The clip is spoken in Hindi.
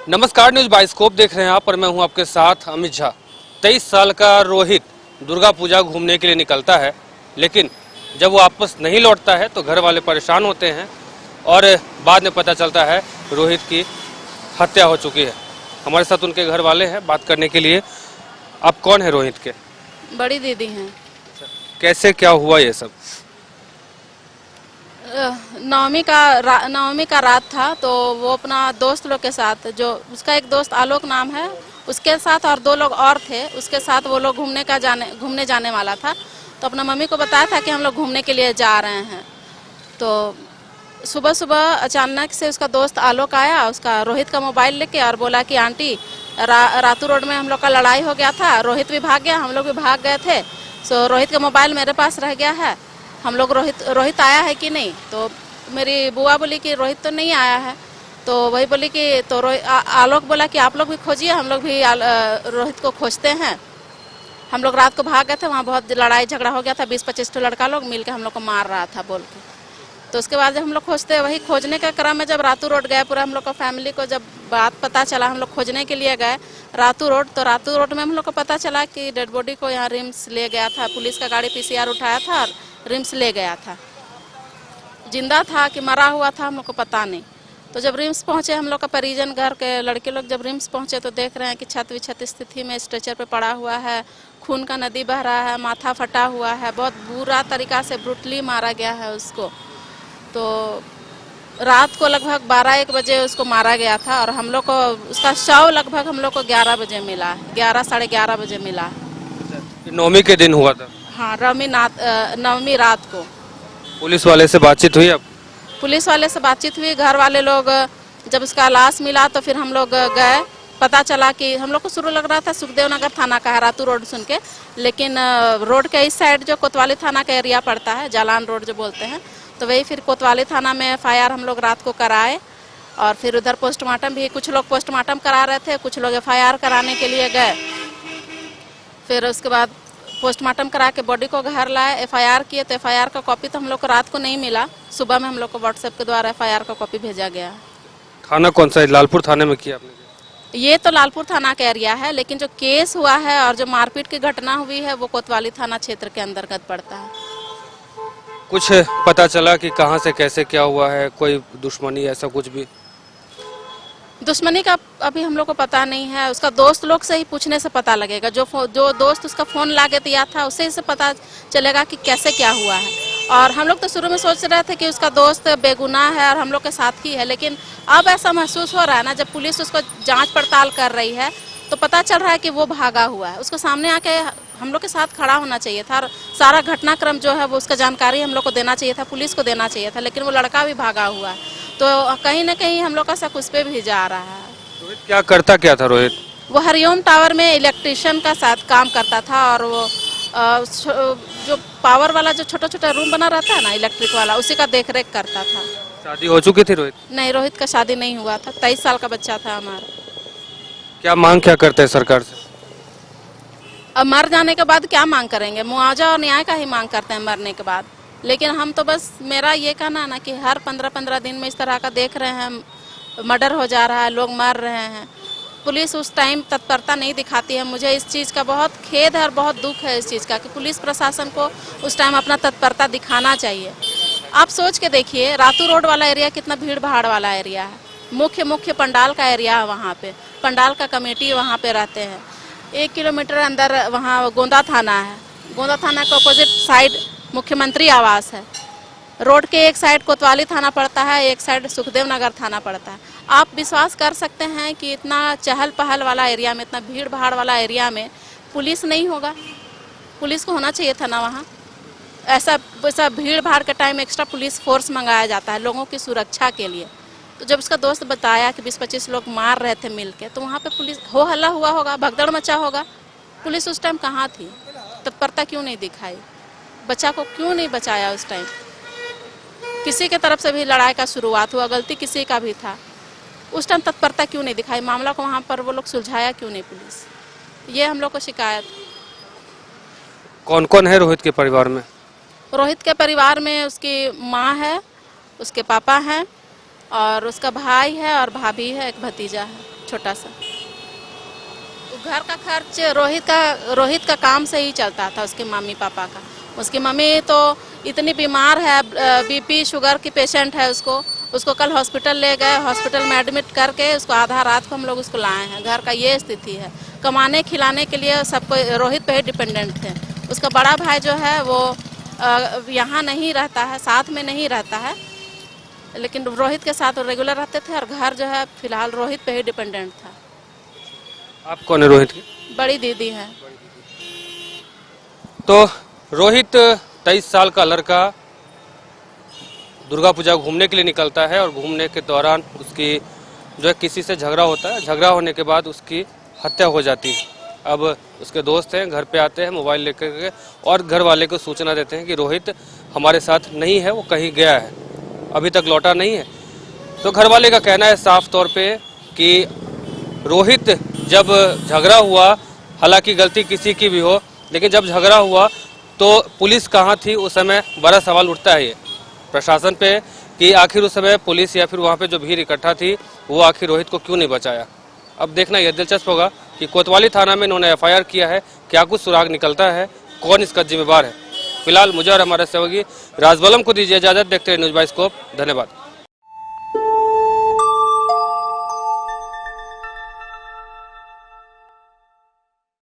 नमस्कार, न्यूज बाइस्कोप देख रहे हैं आप और मैं हूं आपके साथ अमित झा। 23 साल का रोहित दुर्गा पूजा घूमने के लिए निकलता है, लेकिन जब वो वापस नहीं लौटता है तो घर वाले परेशान होते हैं और बाद में पता चलता है रोहित की हत्या हो चुकी है। हमारे साथ उनके घर वाले हैं बात करने के लिए। आप कौन है रोहित के? बड़ी दीदी हैं। कैसे क्या हुआ ये सब? नवमी का रात था, तो वो अपना दोस्त लोग के साथ, जो उसका एक दोस्त आलोक नाम है, उसके साथ और 2 लोग और थे, उसके साथ वो लोग घूमने जाने वाला था। तो अपना मम्मी को बताया था कि हम लोग घूमने के लिए जा रहे हैं। तो सुबह सुबह अचानक से उसका दोस्त आलोक आया, उसका रोहित का मोबाइल लेके, और बोला कि आंटी रातू रोड में हम लोग का लड़ाई हो गया था, रोहित भी भाग गया, हम लोग भी भाग गए थे, सो रोहित का मोबाइल मेरे पास रह गया है, हम लोग रोहित आया है कि नहीं। तो मेरी बुआ बोली कि रोहित तो नहीं आया है। तो वही बोली कि तो आलोक बोला कि आप लोग भी खोजिए, हम लोग भी रोहित को खोजते हैं। हम लोग रात को भाग गए थे, वहाँ बहुत लड़ाई झगड़ा हो गया था, 20-25 लड़का लोग मिल के हम लोग को मार रहा था बोल के। तो उसके बाद जब हम लोग वही खोजने का क्रम में जब रातू रोड गए, पूरा हम लोग का फैमिली को जब बात पता चला, हम लोग खोजने के लिए गए रातू रोड। तो रातू रोड में हम लोग को पता चला कि डेड बॉडी को यहाँ रिम्स ले गया था, पुलिस का गाड़ी PCR उठाया था और रिम्स ले गया था। जिंदा था कि मरा हुआ था हम लोग को पता नहीं। तो जब रिम्स पहुंचे, हम लोग का परिजन घर के लड़के लोग जब रिम्स पहुंचे तो देख रहे हैं कि छत विछत स्थिति में स्ट्रेचर पे पड़ा हुआ है, खून का नदी बह रहा है, माथा फटा हुआ है, बहुत बुरा तरीका से ब्रूटली मारा गया है उसको। तो रात को लगभग 12-1 बजे उसको मारा गया था और हम लोग को उसका शव लगभग हम लोग को 11 बजे मिला, 11-11:30 बजे मिला। नवमी के दिन हुआ था? हाँ, नवमी रात को। पुलिस वाले से बातचीत हुई? अब पुलिस वाले से बातचीत हुई, घर वाले लोग जब उसका लाश मिला तो फिर हम लोग गए, पता चला कि हम लोग को शुरू लग रहा था सुखदेव नगर थाना का है रातू रोड सुन के, लेकिन रोड के इस साइड जो कोतवाली थाना का एरिया पड़ता है, जालान रोड जो बोलते हैं, तो वही फिर कोतवाली थाना में FIR हम लोग रात को कराए। और फिर उधर पोस्टमार्टम भी, कुछ लोग पोस्टमार्टम करा रहे थे, कुछ लोग FIR कराने के लिए गए। फिर उसके बाद पोस्टमार्टम करा के बॉडी को घर लाए, FIR किए। तो FIR का कॉपी तो हम लोग को रात को नहीं मिला, सुबह में हम लोग को WhatsApp के द्वारा FIR का कॉपी भेजा गया। थाना कौन सा है? लालपुर थाने में किया आपने? ये तो लालपुर थाना का एरिया है, लेकिन जो केस हुआ है और जो मारपीट की घटना हुई है वो कोतवाली थाना क्षेत्र के अंतर्गत पड़ता है। कुछ पता चला कि कहां से कैसे क्या हुआ है? कोई दुश्मनी ऐसा कुछ भी? दुश्मनी का अभी हम लोग को पता नहीं है, उसका दोस्त लोग से ही पूछने से पता लगेगा। जो दोस्त उसका फ़ोन लाके दिया था उससे से पता चलेगा कि कैसे क्या हुआ है। और हम लोग तो शुरू में सोच रहे थे कि उसका दोस्त बेगुनाह है और हम लोग के साथ ही है, लेकिन अब ऐसा महसूस हो रहा है ना, जब पुलिस उसको जांच पड़ताल कर रही है तो पता चल रहा है कि वो भागा हुआ है। उसको सामने आके हम लोग के साथ खड़ा होना चाहिए था और सारा घटनाक्रम जो है वो उसका जानकारी हम लोग को देना चाहिए था, पुलिस को देना चाहिए था, लेकिन वो लड़का भी भागा हुआ है। तो कहीं ना कहीं हम लोग का शक उस पर भी जा रहा है। रोहित क्या था रोहित? वो हरिओम टावर में इलेक्ट्रिशियन का साथ काम करता था, और वो जो पावर वाला जो छोटा छोटा रूम बना रहता है ना इलेक्ट्रिक वाला, उसी का देख रेख करता था। शादी हो चुकी थी रोहित? नहीं, रोहित का शादी नहीं हुआ था, 23 साल का बच्चा था हमारा। क्या मांग क्या करते हैं सरकार से? अब मर जाने के बाद क्या मांग करेंगे? मुआवजा और न्याय का ही मांग करते हैं मरने के बाद। लेकिन हम तो बस, मेरा ये कहना है ना कि हर 15-15 दिन में इस तरह का देख रहे हैं, मर्डर हो जा रहा है, लोग मर रहे हैं, पुलिस उस टाइम तत्परता नहीं दिखाती है। मुझे इस चीज़ का बहुत खेद है और बहुत दुख है इस चीज़ का कि पुलिस प्रशासन को उस टाइम अपना तत्परता दिखाना चाहिए। आप सोच के देखिए, रातू रोड वाला एरिया कितना भीड़ भाड़ वाला एरिया है, मुख्य पंडाल का एरिया है, वहाँ पे पंडाल का कमेटी वहाँ पे रहते हैं। 1 किलोमीटर अंदर वहाँ गोंदा थाना है, गोंदा थाना के अपोजिट साइड मुख्यमंत्री आवास है। रोड के एक साइड कोतवाली थाना पड़ता है, एक साइड सुखदेव नगर थाना पड़ता है। आप विश्वास कर सकते हैं कि इतना चहल पहल वाला एरिया में, इतना भीड़ भाड़ वाला एरिया में पुलिस नहीं होगा? पुलिस को होना चाहिए था ना वहाँ। ऐसा भीड़ भाड़ के टाइम एक्स्ट्रा पुलिस फोर्स मंगाया जाता है लोगों की सुरक्षा के लिए। तो जब उसका दोस्त बताया कि 20-25 लोग मार रहे थे मिल के, तो वहाँ पे पुलिस हो हल्ला हुआ होगा, भगदड़ मचा होगा। पुलिस उस टाइम कहाँ थी? तत्परता क्यों नहीं दिखाई? बच्चा को क्यों नहीं बचाया उस टाइम? किसी के तरफ से भी लड़ाई का शुरुआत हुआ, गलती किसी का भी था, उस टाइम तत्परता क्यों नहीं दिखाई? मामला को वहाँ पर वो लोग सुलझाया क्यों नहीं पुलिस? ये हम लोग को शिकायत। कौन कौन है रोहित के परिवार में? रोहित के परिवार में उसकी माँ है, उसके पापा हैं और उसका भाई है और भाभी है, एक भतीजा है। छोटा सा। घर का खर्च रोहित का काम से ही चलता था, उसके मम्मी पापा का। उसकी मम्मी तो इतनी बीमार है, बीपी शुगर की पेशेंट है। उसको कल हॉस्पिटल ले गए, हॉस्पिटल में एडमिट करके उसको आधा रात को हम लोग उसको लाए हैं। घर का ये स्थिति है, कमाने खिलाने के लिए सबको रोहित पे ही डिपेंडेंट थे। उसका बड़ा भाई जो है वो यहाँ नहीं रहता है, साथ में नहीं रहता है, लेकिन रोहित के साथ रेगुलर रहते थे और घर जो है फिलहाल रोहित पे ही डिपेंडेंट था। आप कौन है रोहित की? बड़ी दीदी है। तो रोहित 23 साल का लड़का दुर्गा पूजा घूमने के लिए निकलता है और घूमने के दौरान उसकी जो है किसी से झगड़ा होता है। झगड़ा होने के बाद उसकी हत्या हो जाती है। अब उसके दोस्त हैं, घर पे आते हैं मोबाइल लेकर के और घर वाले को सूचना देते हैं कि रोहित हमारे साथ नहीं है, वो कहीं गया है, अभी तक लौटा नहीं है। तो घर वाले का कहना है साफ तौर पे कि रोहित जब झगड़ा हुआ, हालांकि गलती किसी की भी हो, लेकिन जब झगड़ा हुआ तो पुलिस कहाँ थी उस समय, बड़ा सवाल उठता है ये प्रशासन पे कि आखिर उस समय पुलिस या फिर वहाँ पे जो भीड़ इकट्ठा थी वो आखिर रोहित को क्यों नहीं बचाया। अब देखना यह दिलचस्प होगा कि कोतवाली थाना में इन्होंने एफआईआर किया है, क्या कुछ सुराग निकलता है, कौन इसका जिम्मेवार है। फिलहाल मुझे और हमारे सहयोगी राजबलम को दीजिए इजाजत। देखते रहिए न्यूज़ बाय स्कोप। धन्यवाद।